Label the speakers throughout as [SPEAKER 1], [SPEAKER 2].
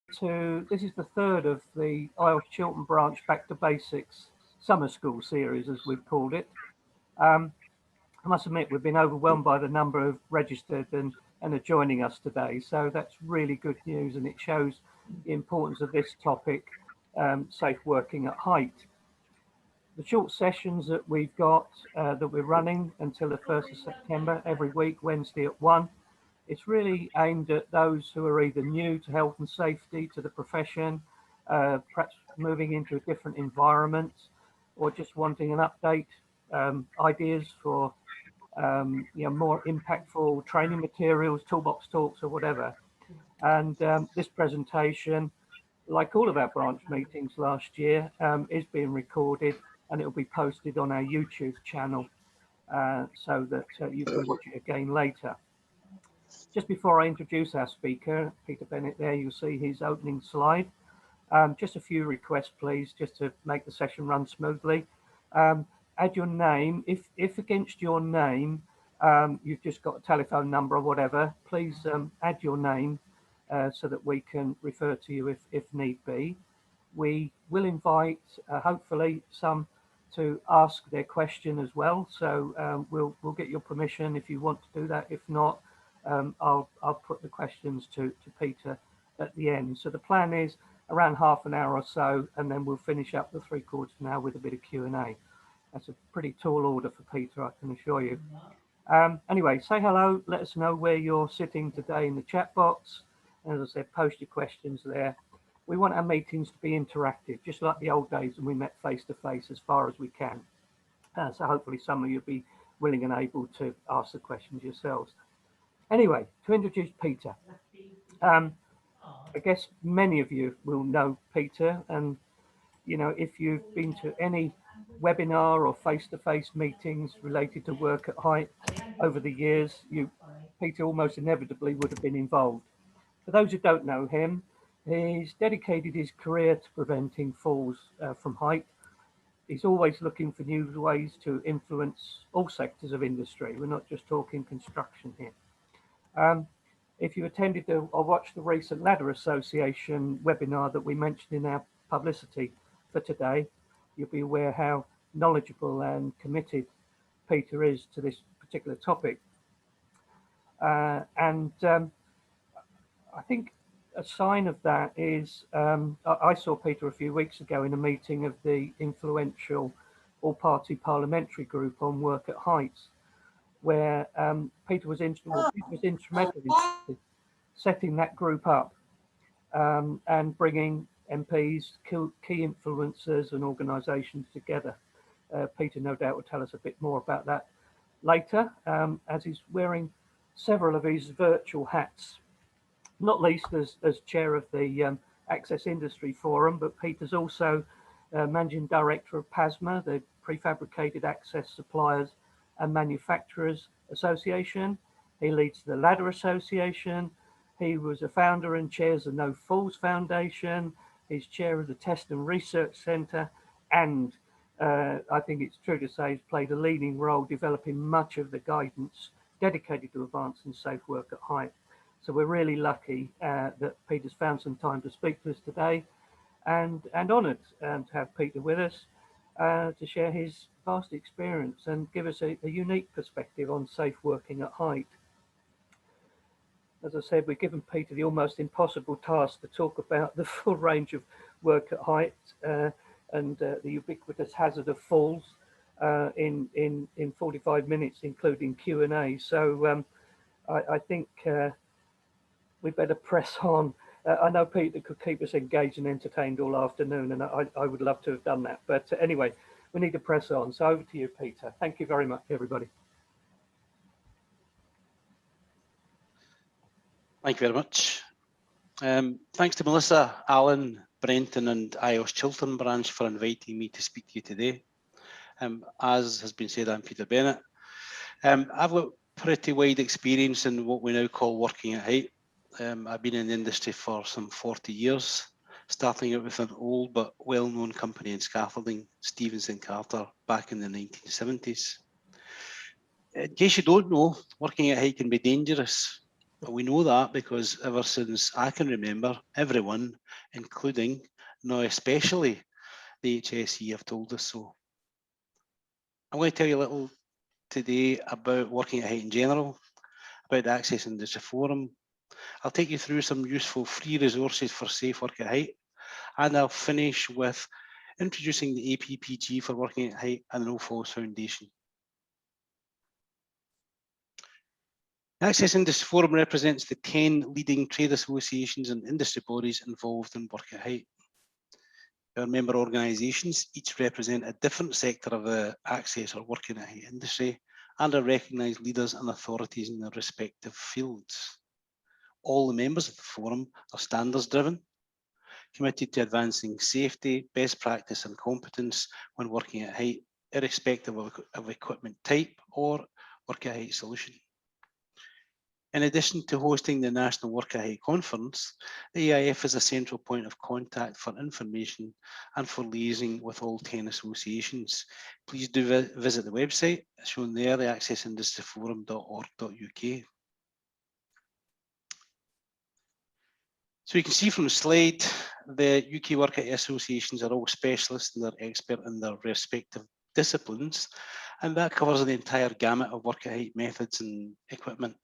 [SPEAKER 1] This is the third of the IELTS Chiltern Branch Back to Basics Summer School series, as we've called it. I must admit, we've been overwhelmed by the number of registered and are joining us today. So that's really good news, and it shows the importance of this topic, safe working at height. The short sessions that we've got, that we're running until the 1st of September, every week, Wednesday at 1. It's really aimed at those who are either new to health and safety, to the profession, perhaps moving into a different environment, or just wanting an update, ideas for more impactful training materials, toolbox talks, or whatever. And this presentation, like all of our branch meetings last year, is being recorded, and it will be posted on our YouTube channel so that you can watch it again later. Just before I introduce our speaker, Peter Bennett, there you'll see his opening slide. Just a few requests, please, just to make the session run smoothly. Add your name. If against your name, you've just got a telephone number or whatever, please add your name so that we can refer to you if need be. We will invite, hopefully, some to ask their question as well. So we'll get your permission if you want to do that. If not, I'll put the questions to Peter at the end. So the plan is around half an hour or so, and then we'll finish up the 3/4 of an hour with a bit of Q&A. That's a pretty tall order for Peter, I can assure you. Anyway, say hello, let us know where you're sitting today in the chat box. And as I said, post your questions there. We want our meetings to be interactive, just like the old days when we met face to face as far as we can. So hopefully some of you will be willing and able to ask the questions yourselves. Anyway, to introduce Peter, I guess many of you will know Peter, and if you've been to any webinar or face-to-face meetings related to work at height over the years, Peter almost inevitably would have been involved. For those who don't know him, he's dedicated his career to preventing falls from height. He's always looking for new ways to influence all sectors of industry. We're not just talking construction here. If you attended or watched the recent Ladder Association webinar that we mentioned in our publicity for today, you'll be aware how knowledgeable and committed Peter is to this particular topic. I think a sign of that is, I saw Peter a few weeks ago in a meeting of the influential all-party parliamentary group on work at heights, where Peter was instrumental in setting that group up and bringing MPs, key influencers and organisations together. Peter no doubt will tell us a bit more about that later, as he's wearing several of his virtual hats, not least as chair of the Access Industry Forum, but Peter's also Managing Director of PASMA, the Prefabricated Access Suppliers and Manufacturers Association. He leads the Ladder Association. He was a founder and chairs the No Falls Foundation. He's chair of the Test and Research Centre, and I think it's true to say he's played a leading role developing much of the guidance dedicated to advancing safe work at height. So we're really lucky that Peter's found some time to speak to us today, and honoured to have Peter with us to share his vast experience and give us a unique perspective on safe working at height. As I said, we've given Peter the almost impossible task to talk about the full range of work at height and the ubiquitous hazard of falls in 45 minutes, including Q&A. So I think we better press on. I know Peter could keep us engaged and entertained all afternoon, and I would love to have done that. But anyway, we need to press on. So over to you, Peter. Thank you very much, everybody.
[SPEAKER 2] Thank you very much. Thanks to Melissa, Alan, Brenton and IELTS Chiltern Branch for inviting me to speak to you today. As has been said, I'm Peter Bennett. I've got pretty wide experience in what we now call working at height. I've been in the industry for some 40 years, starting out with an old but well-known company in scaffolding, Stevens & Carter, back in the 1970s. In case you don't know, working at height can be dangerous. We know that because ever since I can remember, everyone, including, now especially, the HSE have told us so. I'm going to tell you a little today about working at height in general, about the Access Industry Forum. I'll take you through some useful free resources for safe work at height, and I'll finish with introducing the APPG for working at height and the No Falls Foundation. The Access Industry Forum represents the 10 leading trade associations and industry bodies involved in work at height. Our member organisations each represent a different sector of the access or working at height industry and are recognised leaders and authorities in their respective fields. All the members of the forum are standards driven, committed to advancing safety, best practice and competence when working at height, irrespective of equipment type or work at height solution. In addition to hosting the National Work at Height Conference, the EIF is a central point of contact for information and for liaising with all 10 associations. Please do visit the website shown there, the accessindustryforum.org.uk. So you can see from the slide, the UK Work at Height associations are all specialists and they're expert in their respective disciplines, and that covers the entire gamut of work at height methods and equipment.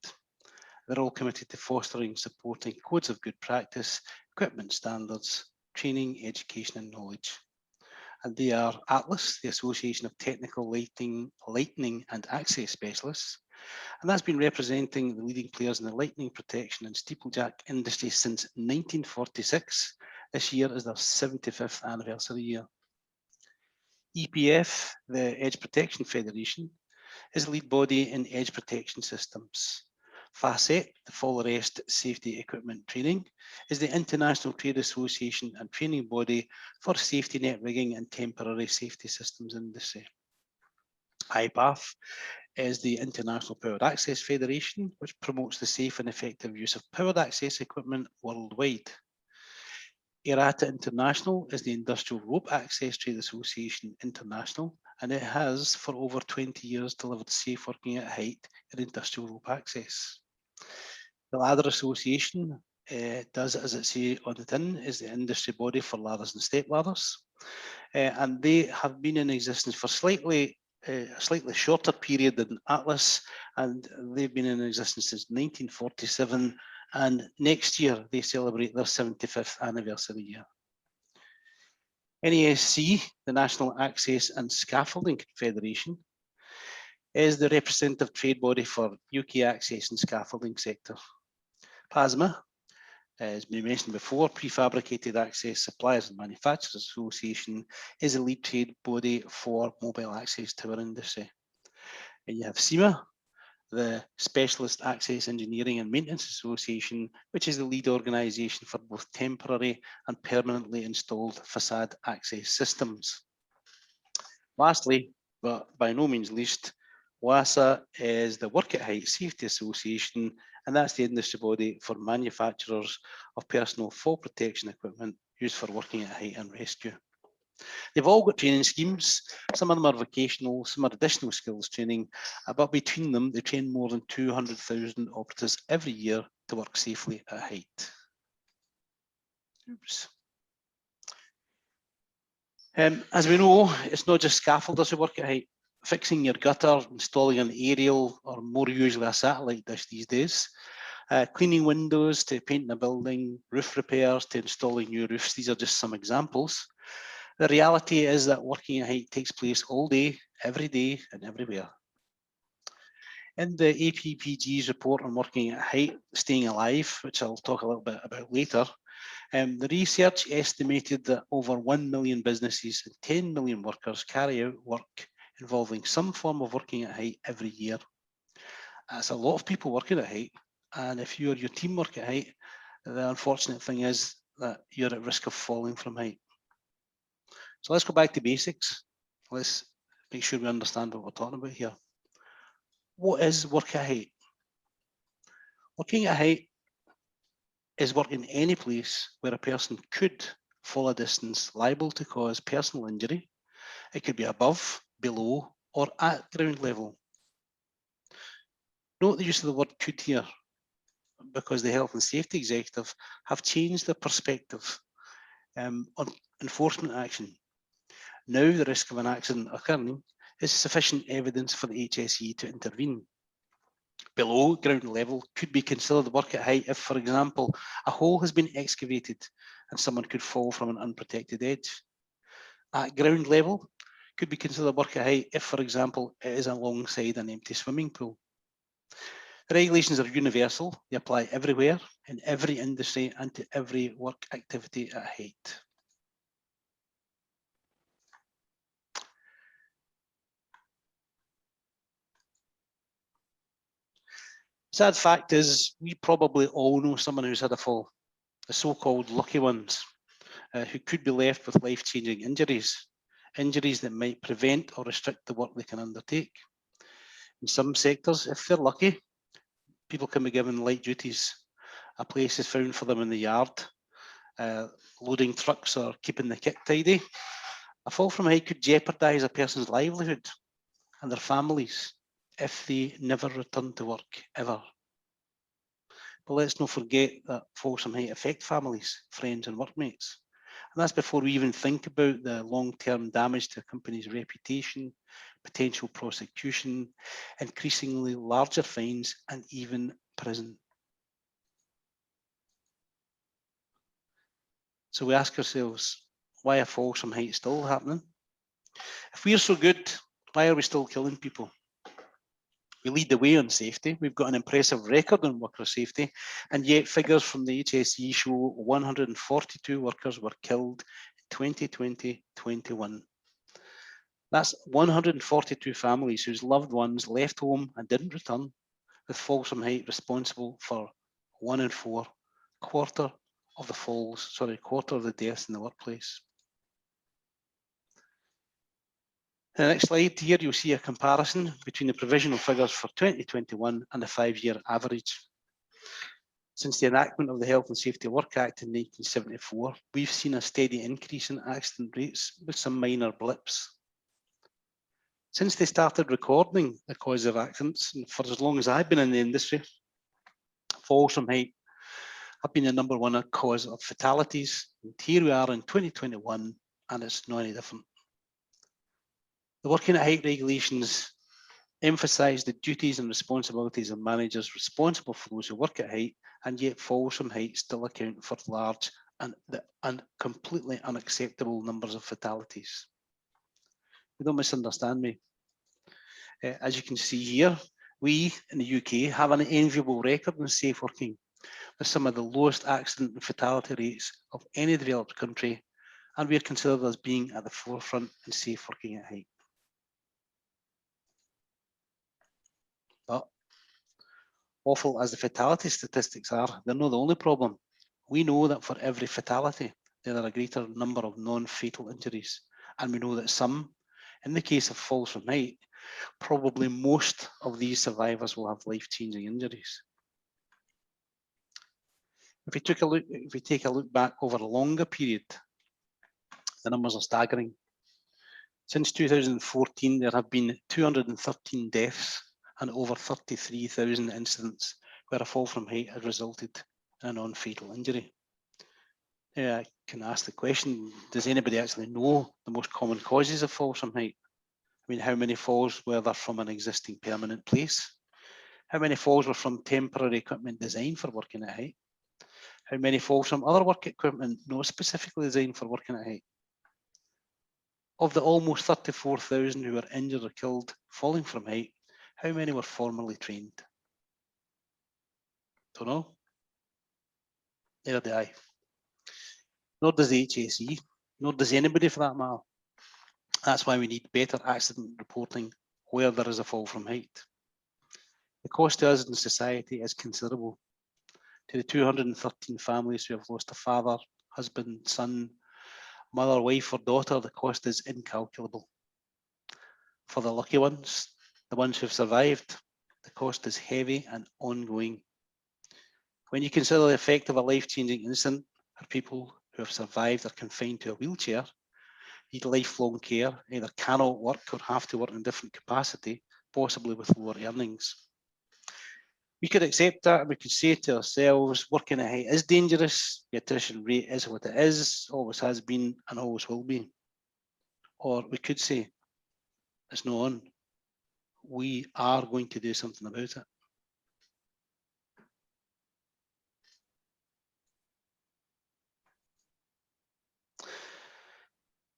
[SPEAKER 2] They're all committed to fostering, supporting codes of good practice, equipment standards, training, education and knowledge. And they are ATLAS, the Association of Technical Lightning and Access Specialists, and that's been representing the leading players in the lightning protection and steeplejack industry since 1946. This year is their 75th anniversary year. EPF, the Edge Protection Federation, is the lead body in edge protection systems. FACET, the Fall Arrest Safety Equipment Training, is the International Trade Association and training body for safety net rigging and temporary safety systems industry. IPAF is the International Powered Access Federation, which promotes the safe and effective use of powered access equipment worldwide. IRATA International is the Industrial Rope Access Trade Association International, and it has for over 20 years delivered safe working at height in industrial rope access. The Ladder Association does, as it says on the tin, is the industry body for ladders and step ladders, and they have been in existence for a slightly shorter period than Atlas, and they've been in existence since 1947, and next year they celebrate their 75th anniversary year. NASC, the National Access and Scaffolding Federation, is the representative trade body for UK access and scaffolding sector. PASMA, as been mentioned before, Prefabricated Access Suppliers and Manufacturers Association, is a lead trade body for mobile access tower industry. And you have CIMA, the Specialist Access Engineering and Maintenance Association, which is the lead organisation for both temporary and permanently installed facade access systems. Lastly, but by no means least, WASA is the Work at Height Safety Association, and that's the industry body for manufacturers of personal fall protection equipment used for working at height and rescue. They've all got training schemes. Some of them are vocational, some are additional skills training, but between them, they train more than 200,000 operatives every year to work safely at height. Oops. As we know, it's not just scaffolders who work at height. Fixing your gutter, installing an aerial, or more usually a satellite dish these days, cleaning windows to painting a building, roof repairs to installing new roofs. These are just some examples. The reality is that working at height takes place all day, every day, and everywhere. In the APPG's report on working at height, staying alive, which I'll talk a little bit about later, the research estimated that over 1 million businesses and 10 million workers carry out work involving some form of working at height every year. That's a lot of people working at height, and if you or your team work at height, the unfortunate thing is that you're at risk of falling from height. So let's go back to basics. Let's make sure we understand what we're talking about here. What is work at height? Working at height is work in any place where a person could fall a distance liable to cause personal injury. It could be above, below, or at ground level. Note the use of the word could here. because the health and safety executive have changed their perspective on enforcement action. Now the risk of an accident occurring is sufficient evidence for the HSE to intervene. Below ground level could be considered work at height if, for example, a hole has been excavated and someone could fall from an unprotected edge. At ground level could be considered work at height if, for example, it is alongside an empty swimming pool. The regulations are universal. They apply everywhere, in every industry, and to every work activity at height. Sad fact is, we probably all know someone who's had a fall, the so-called lucky ones, who could be left with life-changing injuries, injuries that might prevent or restrict the work they can undertake. In some sectors, if they're lucky, people can be given light duties. A place is found for them in the yard, loading trucks or keeping the kit tidy. A fall from height could jeopardise a person's livelihood and their families if they never return to work ever. But let's not forget that falls from height affect families, friends and workmates. And that's before we even think about the long-term damage to a company's reputation, potential prosecution, increasingly larger fines and even prison. So we ask ourselves, why are falls from height still happening? If we're so good, why are we still killing people? We lead the way on safety. We've got an impressive record on worker safety, and yet figures from the HSE show 142 workers were killed in 2020-21. That's 142 families whose loved ones left home and didn't return, with falls from height responsible for 1 in 4, quarter of the deaths in the workplace. In the next slide here, you'll see a comparison between the provisional figures for 2021 and the 5-year average. Since the enactment of the Health and Safety Work Act in 1974, we've seen a steady increase in accident rates with some minor blips. Since they started recording the cause of accidents, and for as long as I've been in the industry, falls from height have been the #1 cause of fatalities. And here we are in 2021, and it's not any different. The working at height regulations emphasise the duties and responsibilities of managers responsible for those who work at height, and yet falls from height still account for large and completely unacceptable numbers of fatalities. Don't misunderstand me. As you can see here, we in the UK have an enviable record in safe working, with some of the lowest accident and fatality rates of any developed country, and we are considered as being at the forefront in safe working at height. But awful as the fatality statistics are, they're not the only problem. We know that for every fatality, there are a greater number of non-fatal injuries. And we know that some, in the case of falls from height, probably most of these survivors will have life-changing injuries. If we take a look back over a longer period, the numbers are staggering. Since 2014, there have been 213 deaths and over 33,000 incidents where a fall from height has resulted in a non-fatal injury. I can ask the question, does anybody actually know the most common causes of falls from height? I mean, how many falls were there from an existing permanent place? How many falls were from temporary equipment designed for working at height? How many falls from other work equipment not specifically designed for working at height? Of the almost 34,000 who were injured or killed falling from height, how many were formally trained? Don't know. Neither do I. Nor does the HSE, nor does anybody for that matter. That's why we need better accident reporting where there is a fall from height. The cost to us in society is considerable. To the 213 families who have lost a father, husband, son, mother, wife or daughter, the cost is incalculable. For the lucky ones, the ones who have survived, the cost is heavy and ongoing. When you consider the effect of a life-changing incident for people who have survived or confined to a wheelchair, need lifelong care, either cannot work or have to work in a different capacity, possibly with lower earnings. We could accept that and we could say to ourselves, working at height is dangerous, the attrition rate is what it is, always has been and always will be. Or we could say, it's not on. We are going to do something about it.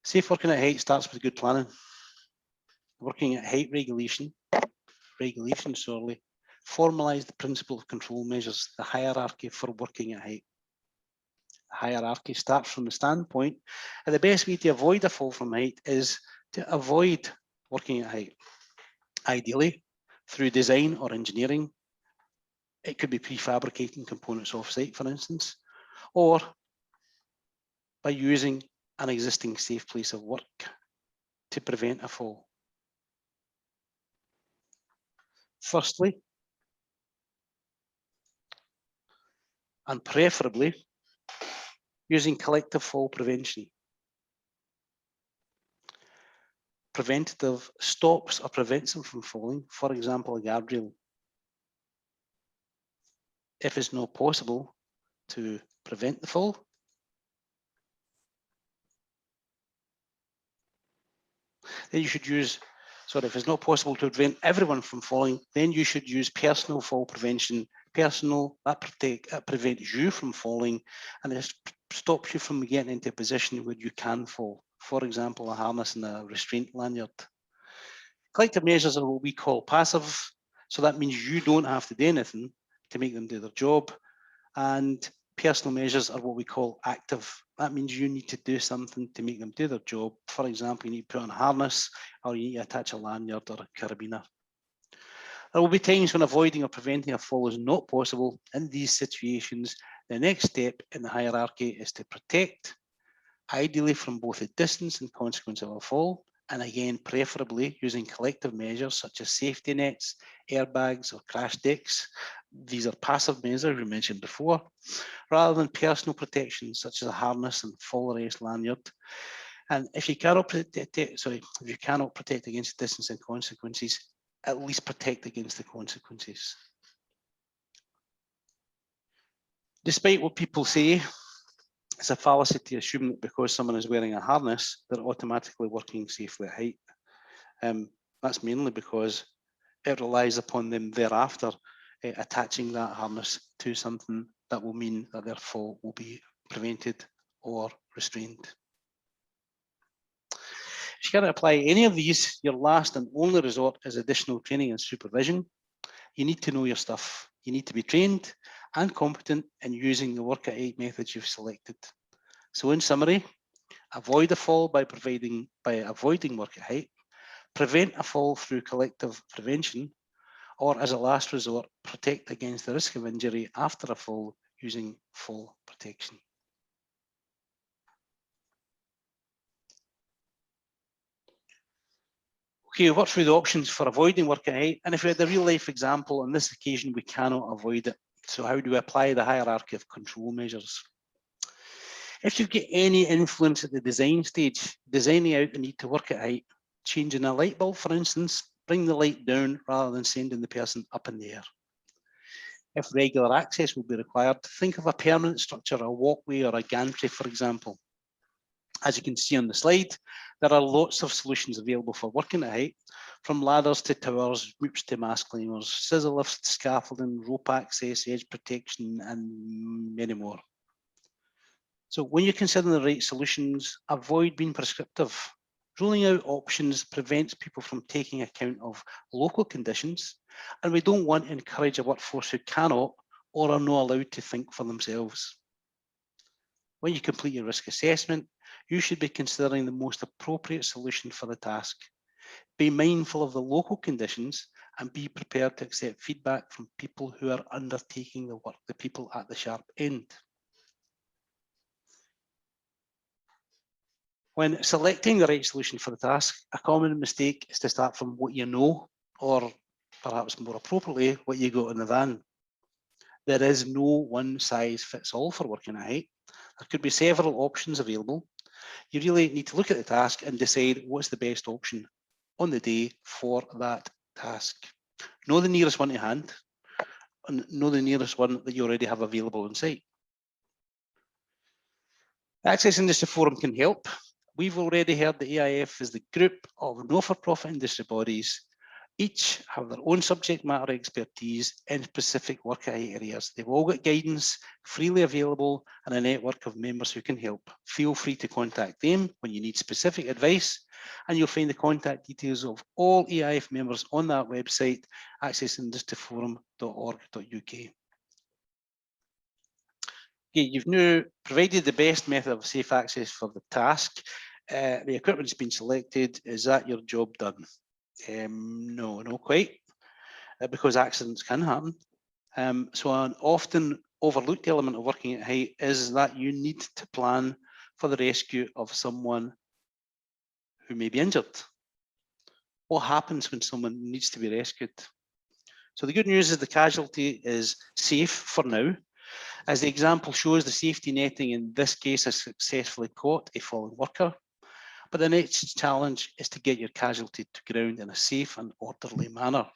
[SPEAKER 2] Safe working at height starts with good planning. Working at height regulations formalise the principle of control measures, the hierarchy for working at height. The hierarchy starts from the standpoint, and the best way to avoid a fall from height is to avoid working at height. Ideally, through design or engineering. It could be prefabricating components off-site, for instance, or by using an existing safe place of work to prevent a fall. Firstly, and preferably, using collective fall prevention. Preventative stops or prevents them from falling, for example, a guardrail. If it's not possible to prevent the fall, then you should use, if it's not possible to prevent everyone from falling, then you should use personal fall prevention. Personal, that prevents you from falling, and it stops you from getting into a position where you can fall. For example, a harness and a restraint lanyard. Collective measures are what we call passive, so that means you don't have to do anything to make them do their job. And personal measures are what we call active. That means you need to do something to make them do their job. For example, you need to put on a harness, or you need to attach a lanyard or a carabiner. There will be times when avoiding or preventing a fall is not possible. In these situations, the next step in the hierarchy is to protect, ideally from both the distance and consequence of a fall, and again, preferably using collective measures such as safety nets, airbags, or crash decks. These are passive measures we mentioned before, rather than personal protection such as a harness and fall arrest lanyard. And if you cannot protect against distance and consequences, at least protect against the consequences. Despite what people say, it's a fallacy to assume that because someone is wearing a harness, they're automatically working safely at height. That's mainly because it relies upon them thereafter attaching that harness to something that will mean that their fall will be prevented or restrained. If you can't apply any of these, your last and only resort is additional training and supervision. You need to know your stuff. You need to be trained and competent in using the work at height methods you've selected. So in summary, avoid a fall by avoiding work at height, prevent a fall through collective prevention, or as a last resort, protect against the risk of injury after a fall using fall protection. Okay, work through the options for avoiding work at height, and if we had a real life example, on this occasion we cannot avoid it. So how do we apply the hierarchy of control measures? If you've got any influence at the design stage, designing out the need to work at height, changing a light bulb, for instance, bring the light down rather than sending the person up in the air. If regular access will be required, think of a permanent structure, a walkway or a gantry, for example. As you can see on the slide, there are lots of solutions available for working at height, from ladders to towers, roops to mast climbers, scissor lifts to scaffolding, rope access, edge protection, and many more. So when you're considering the right solutions, avoid being prescriptive. Ruling out options prevents people from taking account of local conditions, and we don't want to encourage a workforce who cannot or are not allowed to think for themselves. When you complete your risk assessment, you should be considering the most appropriate solution for the task. Be mindful of the local conditions and be prepared to accept feedback from people who are undertaking the work, the people at the sharp end. When selecting the right solution for the task, a common mistake is to start from what you know, or perhaps more appropriately, what you got in the van. There is no one size fits all for working at height. There could be several options available. You really need to look at the task and decide what's the best option on the day for that task. Know the nearest one to hand. know the nearest one that you already have available on site. Access Industry Forum can help. We've already heard the AIF is the group of not-for-profit industry bodies. Each have their own subject matter expertise in specific work areas. They've all got guidance freely available and a network of members who can help. Feel free to contact them when you need specific advice, and you'll find the contact details of all AIF members on that website, accessindustryforum.org.uk. Okay, you've now provided the best method of safe access for the task. The equipment's been selected. Is that your job done? No, not quite, because accidents can happen. So an often overlooked element of working at height is that you need to plan for the rescue of someone who may be injured. What happens when someone needs to be rescued? So the good news is the casualty is safe for now. As the example shows, the safety netting in this case has successfully caught a fallen worker. But the next challenge is to get your casualty to ground in a safe and orderly manner.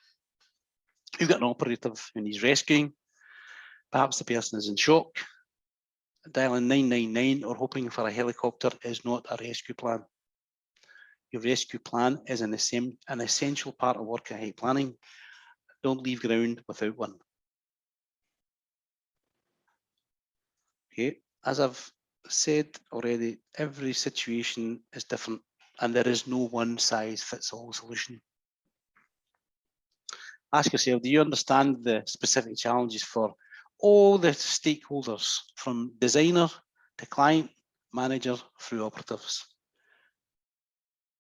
[SPEAKER 2] You've got an operative who needs rescuing. Perhaps the person is in shock. Dialing 999 or hoping for a helicopter is not a rescue plan. Your rescue plan is an essential part of work at height planning. Don't leave ground without one. Okay, as I've said already, every situation is different and there is no one size fits all solution. Ask yourself, do you understand the specific challenges for all the stakeholders, from designer to client, manager, through operatives?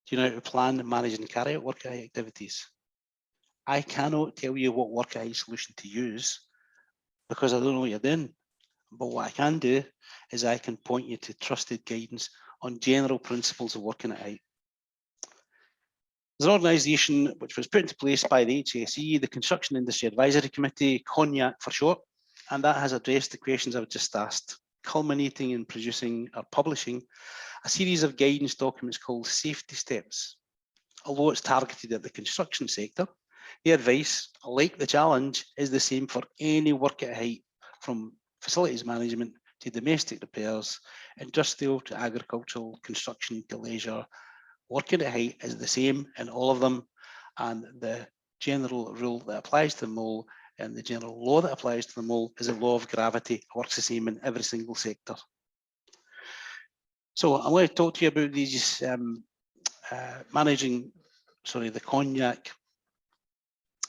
[SPEAKER 2] Do you know how to plan, manage and carry out work at height activities? I cannot tell you what work at height solution to use because I don't know what you're doing. But what I can do is I can point you to trusted guidance on general principles of working at height. There's an organisation which was put into place by the HSE, the Construction Industry Advisory Committee, CONIAC for short, and that has addressed the questions I've just asked, culminating in producing or publishing a series of guidance documents called Safety Steps. Although it's targeted at the construction sector, the advice, like the challenge, is the same for any work at height, from facilities management to domestic repairs, industrial to agricultural, construction to leisure. Working at height is the same in all of them, and the general rule that applies to them all and the general law that applies to them all is the law of gravity. It works the same in every single sector. So I'm going to talk to you about these the CONIAC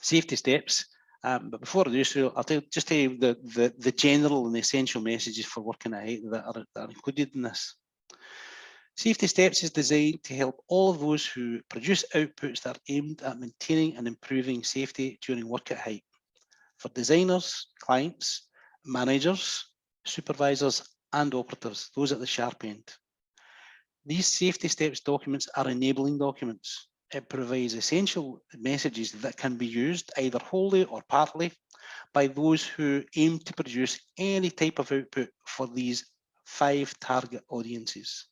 [SPEAKER 2] safety steps. But before I do so, I'll just tell you the general and the essential messages for working at height that are included in this. Safety Steps is designed to help all of those who produce outputs that are aimed at maintaining and improving safety during work at height, for designers, clients, managers, supervisors, and operatives, those at the sharp end. These Safety Steps documents are enabling documents. It provides essential messages that can be used either wholly or partly by those who aim to produce any type of output for these 5 target audiences.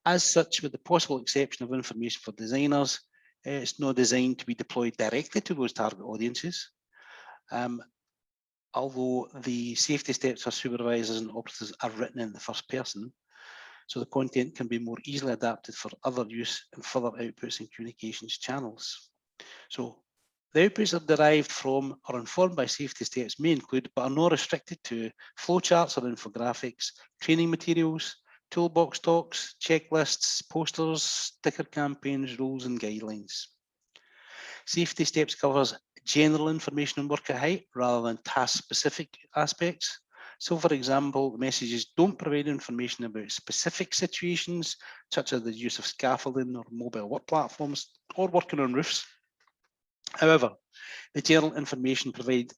[SPEAKER 2] As such, with the possible exception of information for designers, it's not designed to be deployed directly to those target audiences. Although the safety steps for supervisors and operatives are written in the first person, so the content can be more easily adapted for other use and further outputs and communications channels. So the outputs are derived from or informed by safety steps may include, but are not restricted to, flowcharts or infographics, training materials, toolbox talks, checklists, posters, sticker campaigns, rules and guidelines. Safety steps covers general information on work at height rather than task-specific aspects. So, for example, the messages don't provide information about specific situations, such as the use of scaffolding or mobile work platforms or working on roofs. However, the general information provided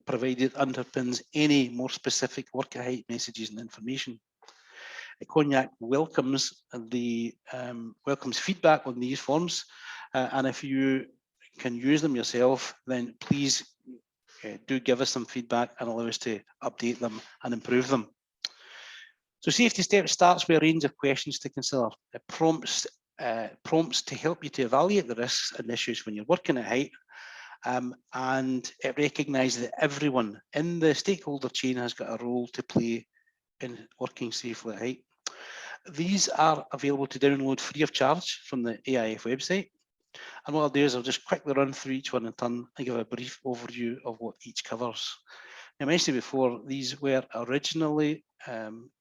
[SPEAKER 2] underpins any more specific work at height messages and information. CONIAC welcomes feedback on these forms, and if you can use them yourself, then please do give us some feedback and allow us to update them and improve them. So Safety Steps starts with a range of questions to consider. It prompts to help you to evaluate the risks and issues when you're working at height, and it recognises that everyone in the stakeholder chain has got a role to play in working safely at height. These are available to download free of charge from the AIF website. And what I'll do is I'll just quickly run through each one in turn and give a brief overview of what each covers. I mentioned before, these were originally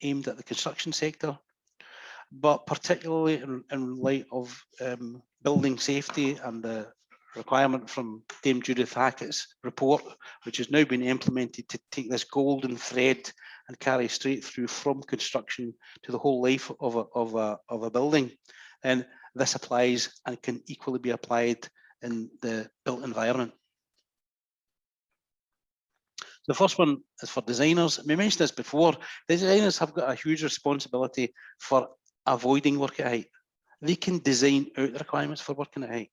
[SPEAKER 2] aimed at the construction sector, but particularly in light of building safety and the requirement from Dame Judith Hackett's report, which has now been implemented to take this golden thread and carry straight through from construction to the whole life of a building. And this applies and can equally be applied in the built environment. The first one is for designers. We mentioned this before. The designers have got a huge responsibility for avoiding work at height. They can design out the requirements for working at height.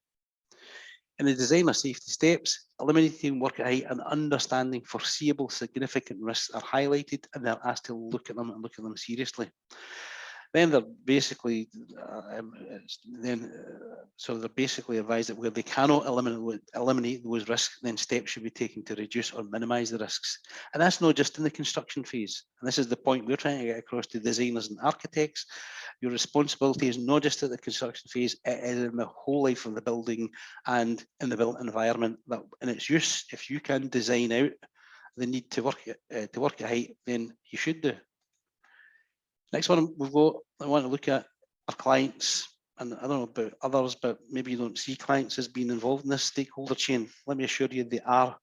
[SPEAKER 2] In the design of safety steps, eliminating work at height and understanding foreseeable significant risks are highlighted, and they're asked to look at them and look at them seriously. Then they're basically so they're basically advised that where they cannot eliminate those risks, then steps should be taken to reduce or minimise the risks. And that's not just in the construction phase. And this is the point we're trying to get across to designers and architects. Your responsibility is not just at the construction phase; it is in the whole life of the building and in the built environment. That in its use, if you can design out the need to work at height, then you should do. Next one we've got, I want to look at our clients, and I don't know about others, but maybe you don't see clients as being involved in this stakeholder chain. Let me assure you they are,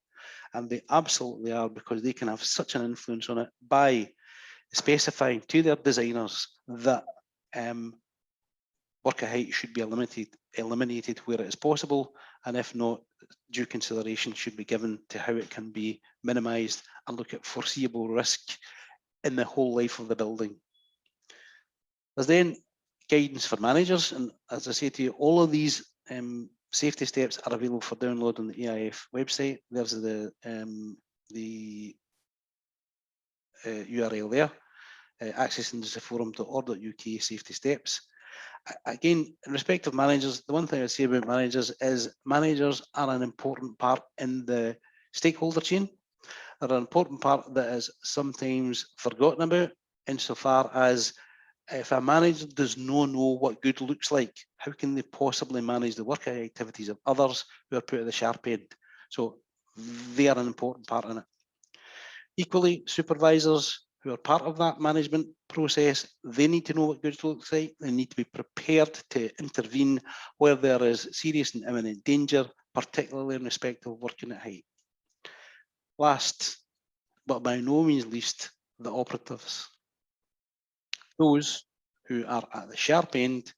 [SPEAKER 2] and they absolutely are, because they can have such an influence on it by specifying to their designers that work at height should be eliminated where it is possible, and if not, due consideration should be given to how it can be minimised and look at foreseeable risk in the whole life of the building. There's then guidance for managers, and as I say to you, all of these safety steps are available for download on the AIF website. There's the URL there, accessing the forum.org.uk safety steps. Again, in respect of managers, the one thing I say about managers is managers are an important part in the stakeholder chain. They're an important part that is sometimes forgotten about, insofar as if a manager does not know what good looks like, how can they possibly manage the work activities of others who are put at the sharp end? So they are an important part in it. Equally, supervisors who are part of that management process, they need to know what good looks like. They need to be prepared to intervene where there is serious and imminent danger, particularly in respect of working at height. Last, but by no means least, the operatives. Those who are at the sharp end,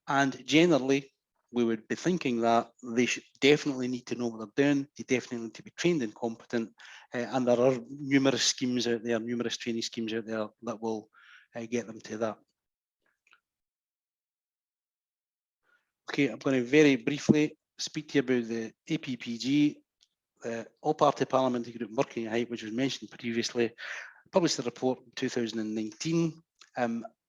[SPEAKER 2] and generally we would be thinking that they should definitely need to know what they're doing, they definitely need to be trained and competent, and there are numerous schemes out there, numerous training schemes out there that will get them to that. Okay, I'm going to very briefly speak to you about the APPG, the All-Party Parliamentary Group Working at Height, which was mentioned previously, published a report in 2019.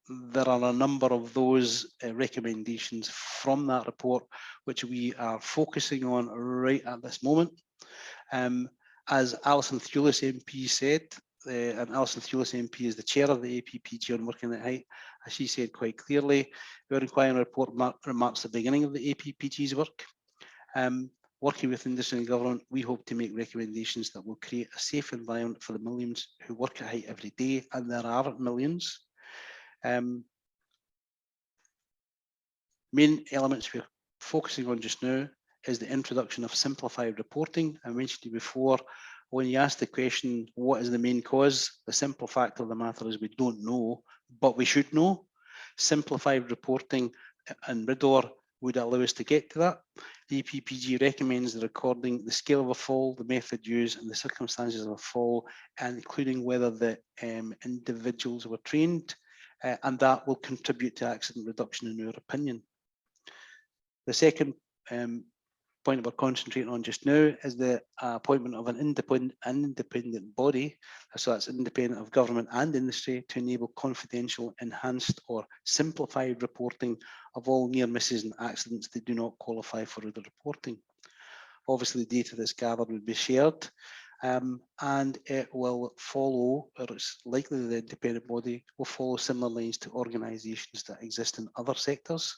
[SPEAKER 2] There are a number of those recommendations from that report which we are focusing on right at this moment. As Alison Thewlis MP said, and Alison Thewlis MP is the chair of the APPG on Working at Height, as she said quite clearly, our inquiry report remarks the beginning of the APPG's work. Working with industry and government, we hope to make recommendations that will create a safe environment for the millions who work at height every day, and there are millions. Main elements we're focusing on just now is the introduction of simplified reporting. I mentioned to you before, when you ask the question, what is the main cause? The simple fact of the matter is we don't know, but we should know. Simplified reporting and RIDOR would allow us to get to that. The APPG recommends the recording, the scale of a fall, the method used, and the circumstances of a fall, and including whether the individuals were trained, and that will contribute to accident reduction in our opinion. The second point we're concentrating on just now is the appointment of an independent body, so that's independent of government and industry, to enable confidential, enhanced or simplified reporting of all near misses and accidents that do not qualify for the reporting. Obviously, the data that's gathered will be shared, and it will follow, or it's likely the independent body will follow similar lines to organisations that exist in other sectors.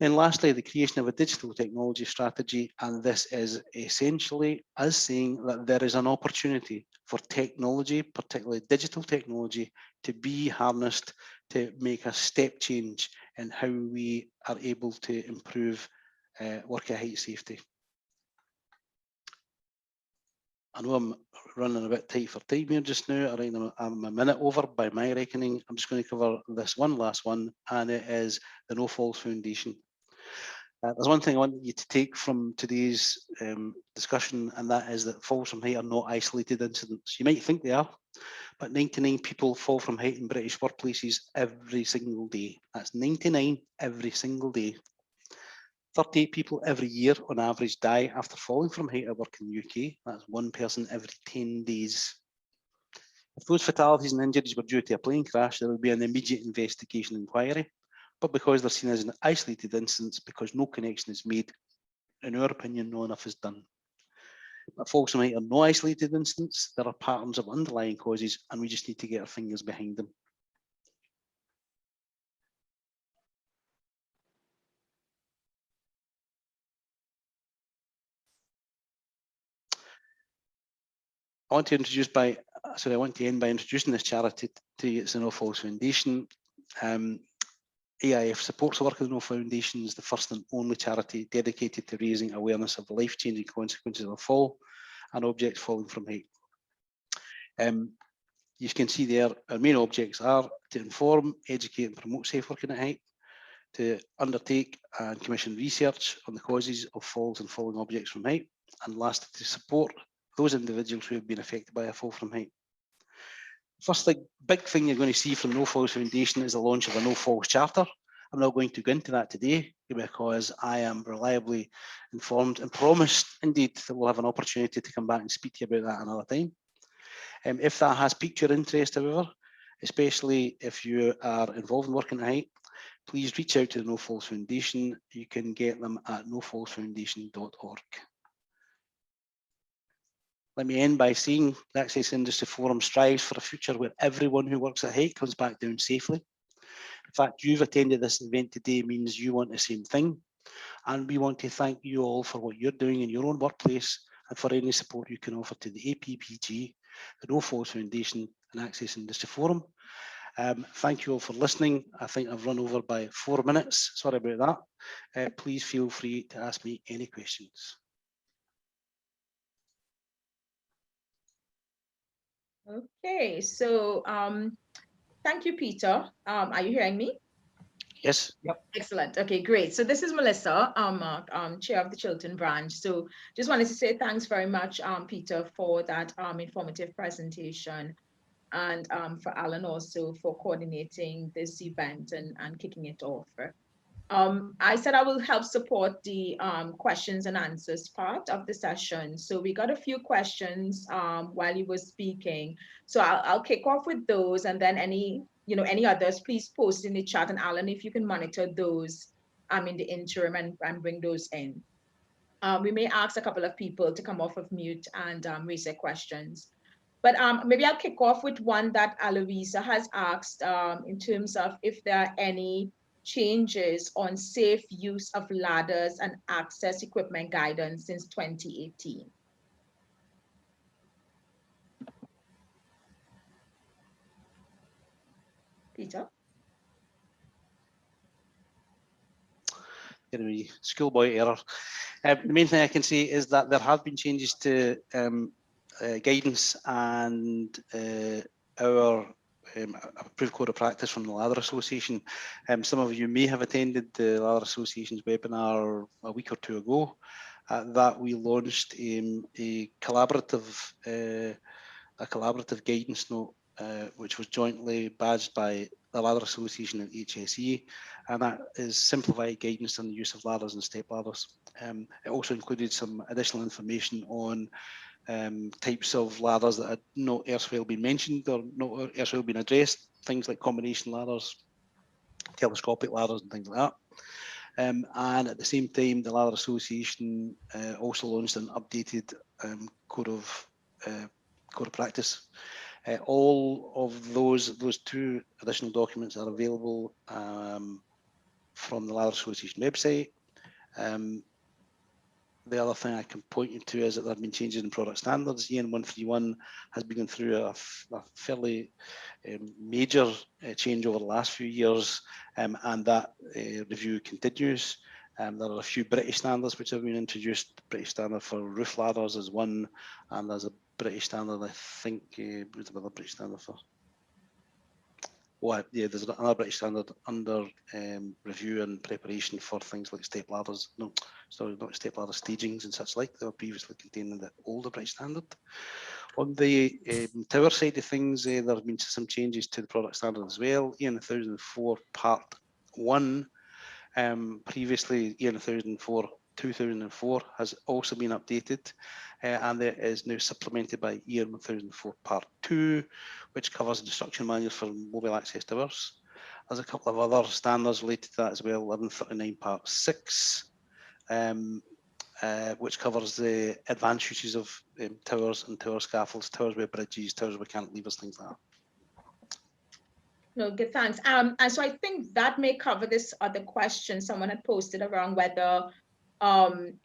[SPEAKER 2] And lastly, the creation of a digital technology strategy, and this is essentially us saying that there is an opportunity for technology, particularly digital technology, to be harnessed to make a step change in how we are able to improve work at height safety. I know I'm running a bit tight for time here just now. I think I'm a minute over by my reckoning. I'm just going to cover this one last one, and it is the No Falls Foundation. There's one thing I want you to take from today's discussion, and that is that falls from height are not isolated incidents. You might think they are, but 99 people fall from height in British workplaces every single day. That's 99 every single day. 38 people every year on average die after falling from height at work in the UK. That's one person every 10 days. If those fatalities and injuries were due to a plane crash, there would be an immediate investigation inquiry. But because they're seen as an isolated incident, because no connection is made, in our opinion, no enough is done. But falls from height are no isolated incidents. There are patterns of underlying causes, and we just need to get our fingers behind them. I want to end by introducing this charity to you. It's the No Falls Foundation. AIF supports the work of the No Foundation is the first and only charity dedicated to raising awareness of the life-changing consequences of a fall and objects falling from height. You can see there, our main objects are to inform, educate and promote safe working at height, to undertake and commission research on the causes of falls and falling objects from height, and lastly, to support those individuals who have been affected by a fall from height. First big thing you're going to see from No Falls Foundation is the launch of a No Falls Charter. I'm not going to go into that today because I am reliably informed and promised indeed that we'll have an opportunity to come back and speak to you about that another time. If that has piqued your interest, however, especially if you are involved in working at height, please reach out to the No Falls Foundation. You can get them at nofallsfoundation.org. Let me end by saying the Access Industry Forum strives for a future where everyone who works at height comes back down safely. In fact, you've attended this event today means you want the same thing. And we want to thank you all for what you're doing in your own workplace and for any support you can offer to the APPG, the No Falls Foundation and Access Industry Forum. Thank you all for listening. I think I've run over by 4 minutes. Sorry about that. Please feel free to ask me any questions.
[SPEAKER 3] Okay, so thank you, Peter. Are you hearing me?
[SPEAKER 2] Yes.
[SPEAKER 1] Yep.
[SPEAKER 3] Excellent. Okay, great. So this is Melissa, chair of the Chiltern Branch. So just wanted to say thanks very much, Peter, for that informative presentation, and for Alan also for coordinating this event and kicking it off. I said I will help support the questions and answers part of the session. So we got a few questions while you were speaking. So I'll kick off with those, and then any others, please post in the chat. And Alan, if you can monitor those in the interim and bring those in. We may ask a couple of people to come off of mute and raise their questions. But maybe I'll kick off with one that Aloisa has asked in terms of if there are any changes on safe use of ladders and access equipment guidance since 2018. Peter?
[SPEAKER 2] Going to be schoolboy error. The main thing I can say is that there have been changes to guidance and our approved code of practice from the Ladder Association. Some of you may have attended the Ladder Association's webinar a week or two ago. That we launched a collaborative guidance note, which was jointly badged by the Ladder Association and HSE, and that is simplified guidance on the use of ladders and step ladders. It also included some additional information on types of ladders that had not erstwhile been mentioned or not erstwhile been addressed, things like combination ladders, telescopic ladders and things like that. And at the same time, the Ladder Association also launched an updated code of practice. All of those two additional documents are available from the Ladder Association website. The other thing I can point you to is that there have been changes in product standards. EN 131 has been going through a fairly major change over the last few years, and that review continues. There are a few British standards which have been introduced. British standard for roof ladders is one, and there's a British standard, I think, what's another British standard for? Well, yeah, there's another British standard under review and preparation for things like step ladders. No, sorry, not step ladder stagings and such like. They were previously contained in the older British standard. On the tower side of things, there have been some changes to the product standard as well. EN 1004 Part 1, previously EN 2004 has also been updated, and it is now supplemented by EN 1004 Part 2, which covers instruction manuals for mobile access towers. There's a couple of other standards related to that as well. 1139 Part 6, which covers the advanced uses of towers and tower scaffolds, towers with bridges, towers with cantilevers, things like that.
[SPEAKER 3] No, good, thanks. And so I think that may cover this other question someone had posted around whether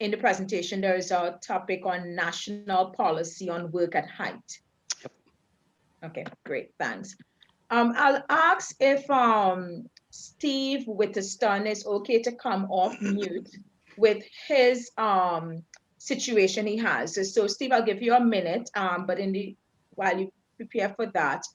[SPEAKER 3] in the presentation there is a topic on national policy on work at height.
[SPEAKER 2] Yep.
[SPEAKER 3] Okay, great, thanks. I'll ask if Steve Witterston is okay to come off mute with his situation he has. So Steve, I'll give you a minute, but while you prepare for that.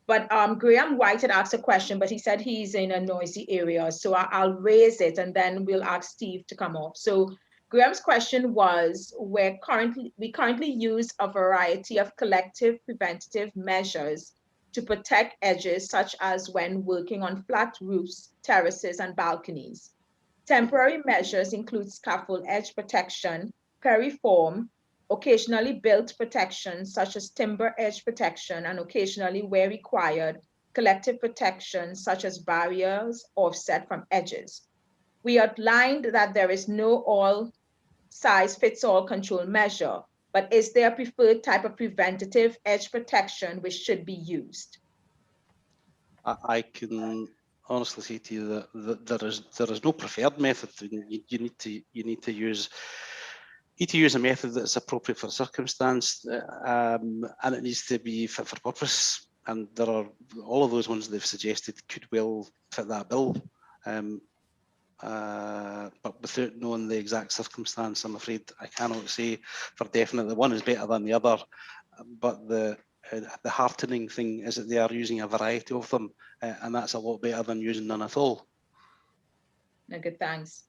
[SPEAKER 3] But Graham White had asked a question, but he said he's in a noisy area. So I'll raise it and then we'll ask Steve to come off. So Graham's question was, we currently use a variety of collective preventative measures to protect edges, such as when working on flat roofs, terraces, and balconies. Temporary measures include scaffold edge protection, periform, occasionally built protection such as timber edge protection, and occasionally, where required, collective protection such as barriers offset from edges. We outlined that there is no all-size-fits-all control measure, but is there a preferred type of preventative edge protection which should be used?
[SPEAKER 2] I can honestly say to you that there is no preferred method. You need to use a method that's appropriate for the circumstance, and it needs to be fit for purpose. And there are all of those ones they've suggested could well fit that bill, but without knowing the exact circumstance, I'm afraid I cannot say for definite that one is better than the other. But the heartening thing is that they are using a variety of them, and that's a lot better than using none at all.
[SPEAKER 3] Okay, thanks.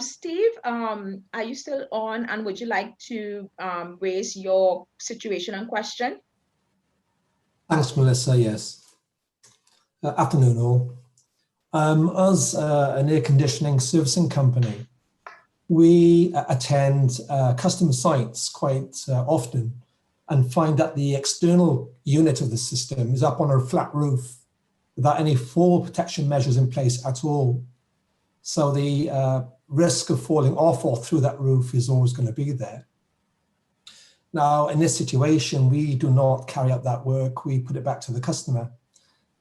[SPEAKER 3] Steve, are you still on, and would you like to raise your situation and question?
[SPEAKER 4] Thanks, Melissa. Yes. Afternoon, all. As an air conditioning servicing company, we attend customer sites quite often and find that the external unit of the system is up on a flat roof without any fall protection measures in place at all. So the risk of falling off or through that roof is always going to be there. Now, in this situation, we do not carry out that work. We put it back to the customer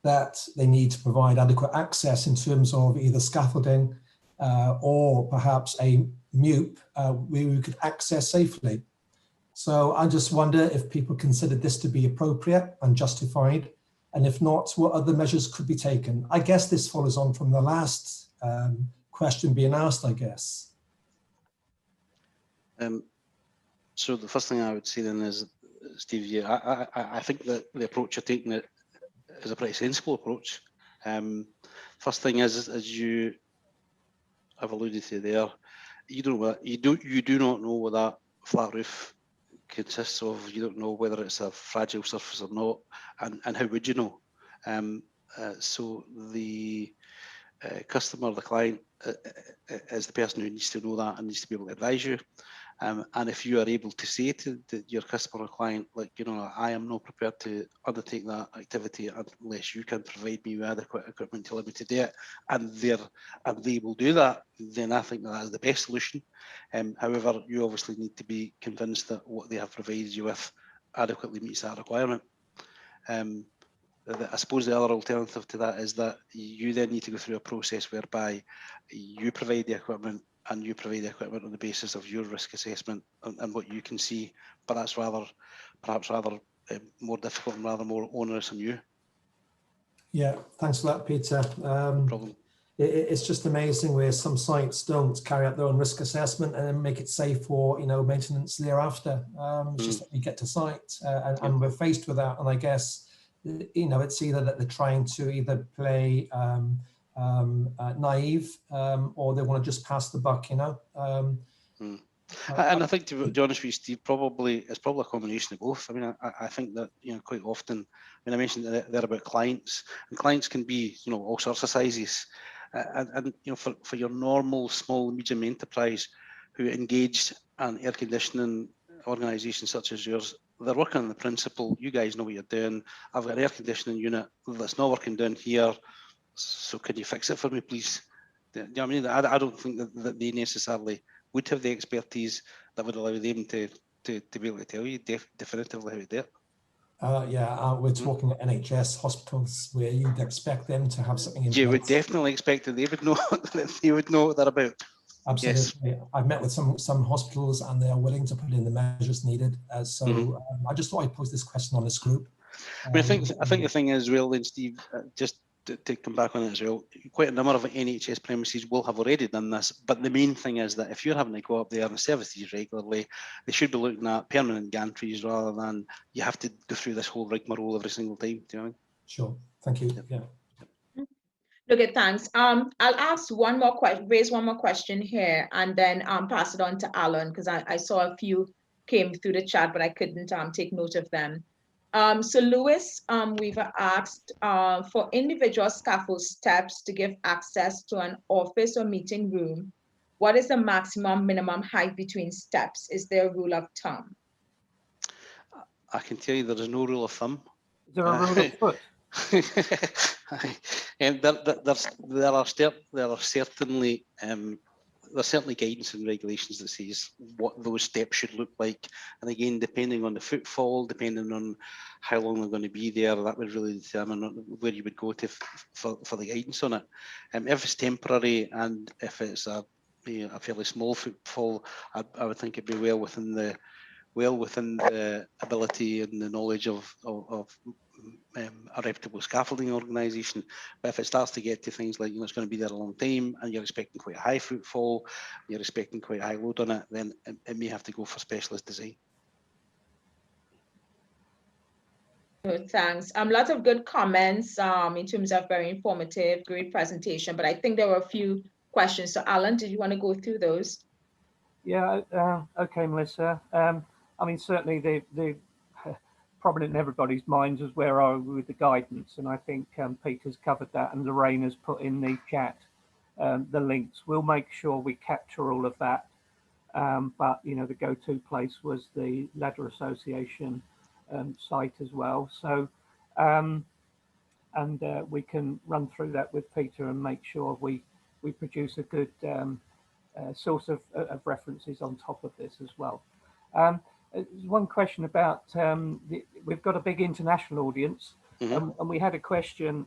[SPEAKER 4] that they need to provide adequate access in terms of either scaffolding or perhaps a MEWP where we could access safely. So I just wonder if people consider this to be appropriate and justified, and if not, what other measures could be taken? I guess this follows on from the last question being asked, I guess.
[SPEAKER 2] So the first thing I would say then is, Steve, yeah, I think that the approach you're taking is a pretty sensible approach. First thing is, as you have alluded to there, you do not know what that flat roof consists of. You don't know whether it's a fragile surface or not, and how would you know? So the customer, the client, is the person who needs to know that and needs to be able to advise you. And if you are able to say to your customer or client, like, you know, I am not prepared to undertake that activity unless you can provide me with adequate equipment to allow me to do it, and they will do that, then I think that is the best solution. However, you obviously need to be convinced that what they have provided you with adequately meets that requirement. I suppose the other alternative to that is that you then need to go through a process whereby you provide the equipment, and you provide the equipment on the basis of your risk assessment and what you can see. But that's perhaps rather more difficult and rather more onerous on you.
[SPEAKER 4] Yeah, thanks for that, Peter.
[SPEAKER 2] No problem.
[SPEAKER 4] It's just amazing where some sites don't carry out their own risk assessment and then make it safe for, you know, maintenance thereafter. It's just that we get to site and we're faced with that. And I guess, you know, it's either that they're trying to either play naive or they want to just pass the buck, you know.
[SPEAKER 2] And I think, to be honest with you, Steve, it's probably a combination of both. I mean, I think that, you know, quite often, when I mentioned there about clients, and clients can be, you know, all sorts of sizes, and you know, for your normal small medium enterprise who engaged an air conditioning organisation such as yours, they're working on the principle, you guys know what you're doing. I've got an air conditioning unit that's not working down here, so can you fix it for me, please? Do you know what I mean? I don't think that they necessarily would have the expertise that would allow them to be able to tell you definitively how to do it.
[SPEAKER 4] We're talking at NHS hospitals where you'd expect them to have something in place.
[SPEAKER 2] You would definitely expect that they would know they would know what they're about.
[SPEAKER 4] Absolutely. Yes. I've met with some hospitals and they are willing to put in the measures needed. I just thought I'd pose this question on this group.
[SPEAKER 2] I mean, I think the thing is, well, then, Steve, just to come back on it as well, quite a number of NHS premises will have already done this, but the main thing is that if you're having to go up there and service these regularly, they should be looking at permanent gantries rather than you have to go through this whole rigmarole every single time. Do you know what I mean?
[SPEAKER 4] Sure. Thank you. Yeah.
[SPEAKER 3] Okay, thanks. I'll ask one more question, raise one more question here, and then pass it on to Alan, because I saw a few came through the chat, but I couldn't take note of them. So Lewis, we've asked for individual scaffold steps to give access to an office or meeting room. What is the maximum minimum height between steps? Is there a rule of thumb?
[SPEAKER 2] I can tell you there is no rule of thumb.
[SPEAKER 1] Is there a rule of foot?
[SPEAKER 2] And there are certainly guidance and regulations that says what those steps should look like, and again, depending on the footfall, depending on how long they're going to be there, that would really determine where you would go to for the guidance on it. If it's temporary and if it's a fairly small footfall, I would think it'd be well within the ability and the knowledge of a reputable scaffolding organisation. But if it starts to get to things like, you know, it's going to be there a long time and you're expecting quite a high footfall, you're expecting quite a high load on it, then it may have to go for specialist design.
[SPEAKER 3] Thanks. Lots of good comments in terms of very informative, great presentation, but I think there were a few questions. So Alan, did you want to go through those?
[SPEAKER 1] Yeah, okay, Melissa. I mean, certainly the prominent in everybody's minds is where are we with the guidance, and I think Peter's covered that, and Lorraine has put in the chat the links. We'll make sure we capture all of that, but you know, the go-to place was the Ladder Association site as well. So, and we can run through that with Peter and make sure we produce a good source of references on top of this as well. One question about we've got a big international audience, and we had a question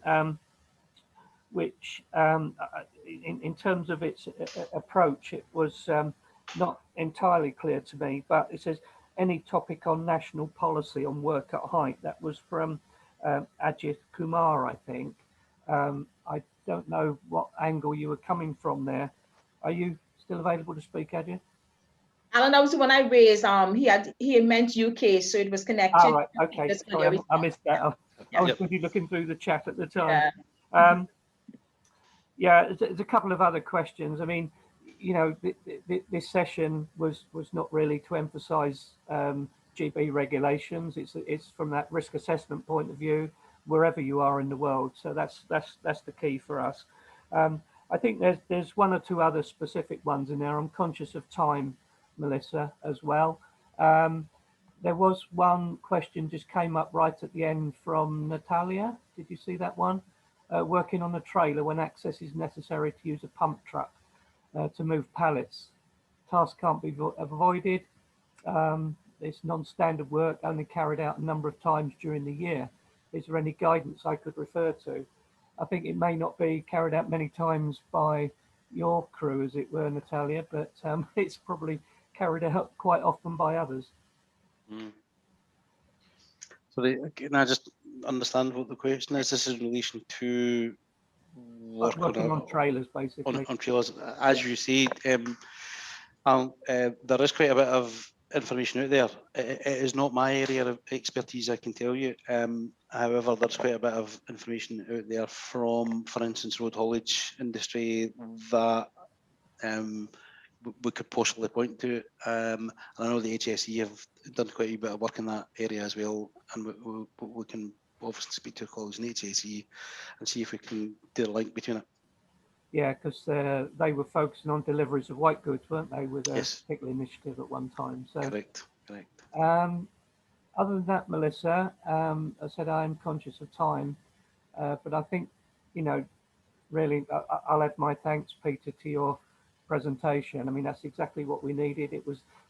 [SPEAKER 1] which in terms of its approach, it was not entirely clear to me, but it says any topic on national policy on work at height. That was from Ajit Kumar, I think. I don't know what angle you were coming from there. Are you still available to speak, Ajit?
[SPEAKER 3] Alan, that was the one I raised. He meant UK, so it was connected.
[SPEAKER 1] Oh, right. Okay. Sorry, I missed that. I was busy looking through the chat at the time. Yeah, there's a couple of other questions. I mean, you know, this session was not really to emphasise GB regulations. It's from that risk assessment point of view, wherever you are in the world. So that's the key for us. I think there's one or two other specific ones in there. I'm conscious of time, Melissa, as well. There was one question just came up right at the end from Natalia. Did you see that one? Working on a trailer when access is necessary to use a pump truck to move pallets. Tasks can't be avoided. It's non-standard work, only carried out a number of times during the year. Is there any guidance I could refer to? I think it may not be carried out many times by your crew, as it were, Natalia, but it's probably carried out quite often by others.
[SPEAKER 2] So can I just understand what the question is? This is in relation to
[SPEAKER 1] working on trailers, basically.
[SPEAKER 2] On trailers, as you say, there is quite a bit of information out there. It is not my area of expertise, I can tell you. However, there's quite a bit of information out there from, for instance, road haulage industry that we could possibly point to. And I know the HSE have done quite a bit of work in that area as well, and we can obviously speak to colleagues in the HSE and see if we can do a link between it.
[SPEAKER 1] Yeah, because they were focusing on deliveries of white goods, weren't they, with a
[SPEAKER 2] Yes.
[SPEAKER 1] particular initiative at one time. So,
[SPEAKER 2] correct.
[SPEAKER 1] Other than that, Melissa, I said I'm conscious of time, but I think, really, I'll add my thanks, Peter, to your presentation. I mean, that's exactly what we needed.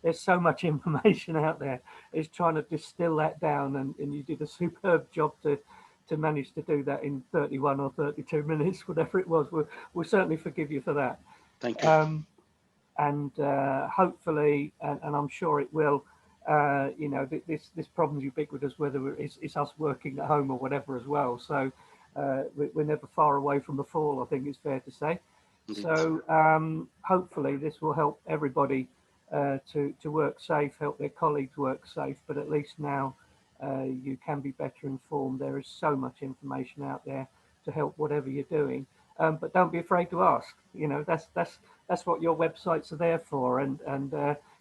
[SPEAKER 1] There's so much information out there. It's trying to distill that down, and you did a superb job to manage to do that in 31 or 32 minutes, whatever it was. We'll certainly forgive you for that.
[SPEAKER 2] Thank you.
[SPEAKER 1] And hopefully, and I'm sure it will, this problem's ubiquitous, whether it's us working at home or whatever as well. So we're never far away from the fall, I think it's fair to say. Indeed. So hopefully this will help everybody to work safe, help their colleagues work safe, but at least now you can be better informed. There is so much information out there to help whatever you're doing, but don't be afraid to ask. That's what your websites are there for, and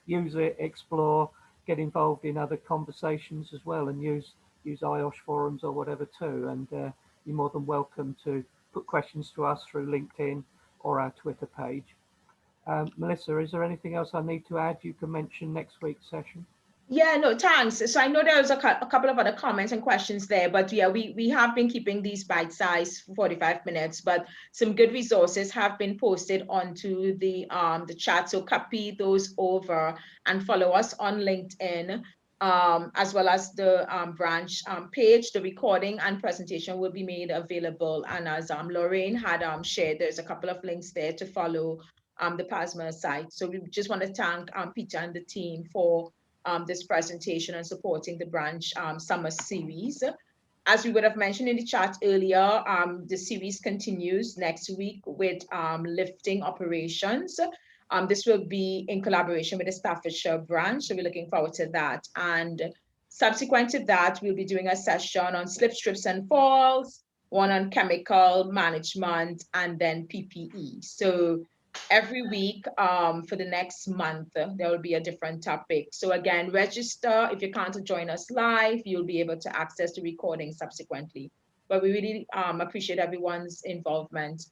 [SPEAKER 1] use it, explore, get involved in other conversations as well, and use IOSH forums or whatever too. And you're more than welcome to put questions to us through LinkedIn or our Twitter page. Melissa, is there anything else I need to add? You can mention next week's session.
[SPEAKER 3] Yeah, no, thanks. So I know there was a couple of other comments and questions there, but yeah, we have been keeping these bite-sized 45 minutes, but some good resources have been posted onto the chat. So copy those over and follow us on LinkedIn, as well as the branch page. The recording and presentation will be made available. And as Lorraine had shared, there's a couple of links there to follow the PASMA site. So we just want to thank Peter and the team for this presentation and supporting the branch summer series. As we would have mentioned in the chat earlier, the series continues next week with lifting operations. This will be in collaboration with the Staffordshire branch, so we're looking forward to that. And subsequent to that, we'll be doing a session on slip, strips, and falls, one on chemical management, and then PPE. So every week for the next month, there will be a different topic. So again, register. If you can't join us live, you'll be able to access the recording subsequently. But we really appreciate everyone's involvement.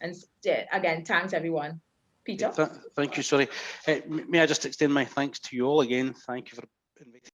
[SPEAKER 3] And again, thanks everyone. Peter?
[SPEAKER 2] Thank you, sorry. May I just extend my thanks to you all again. Thank you for inviting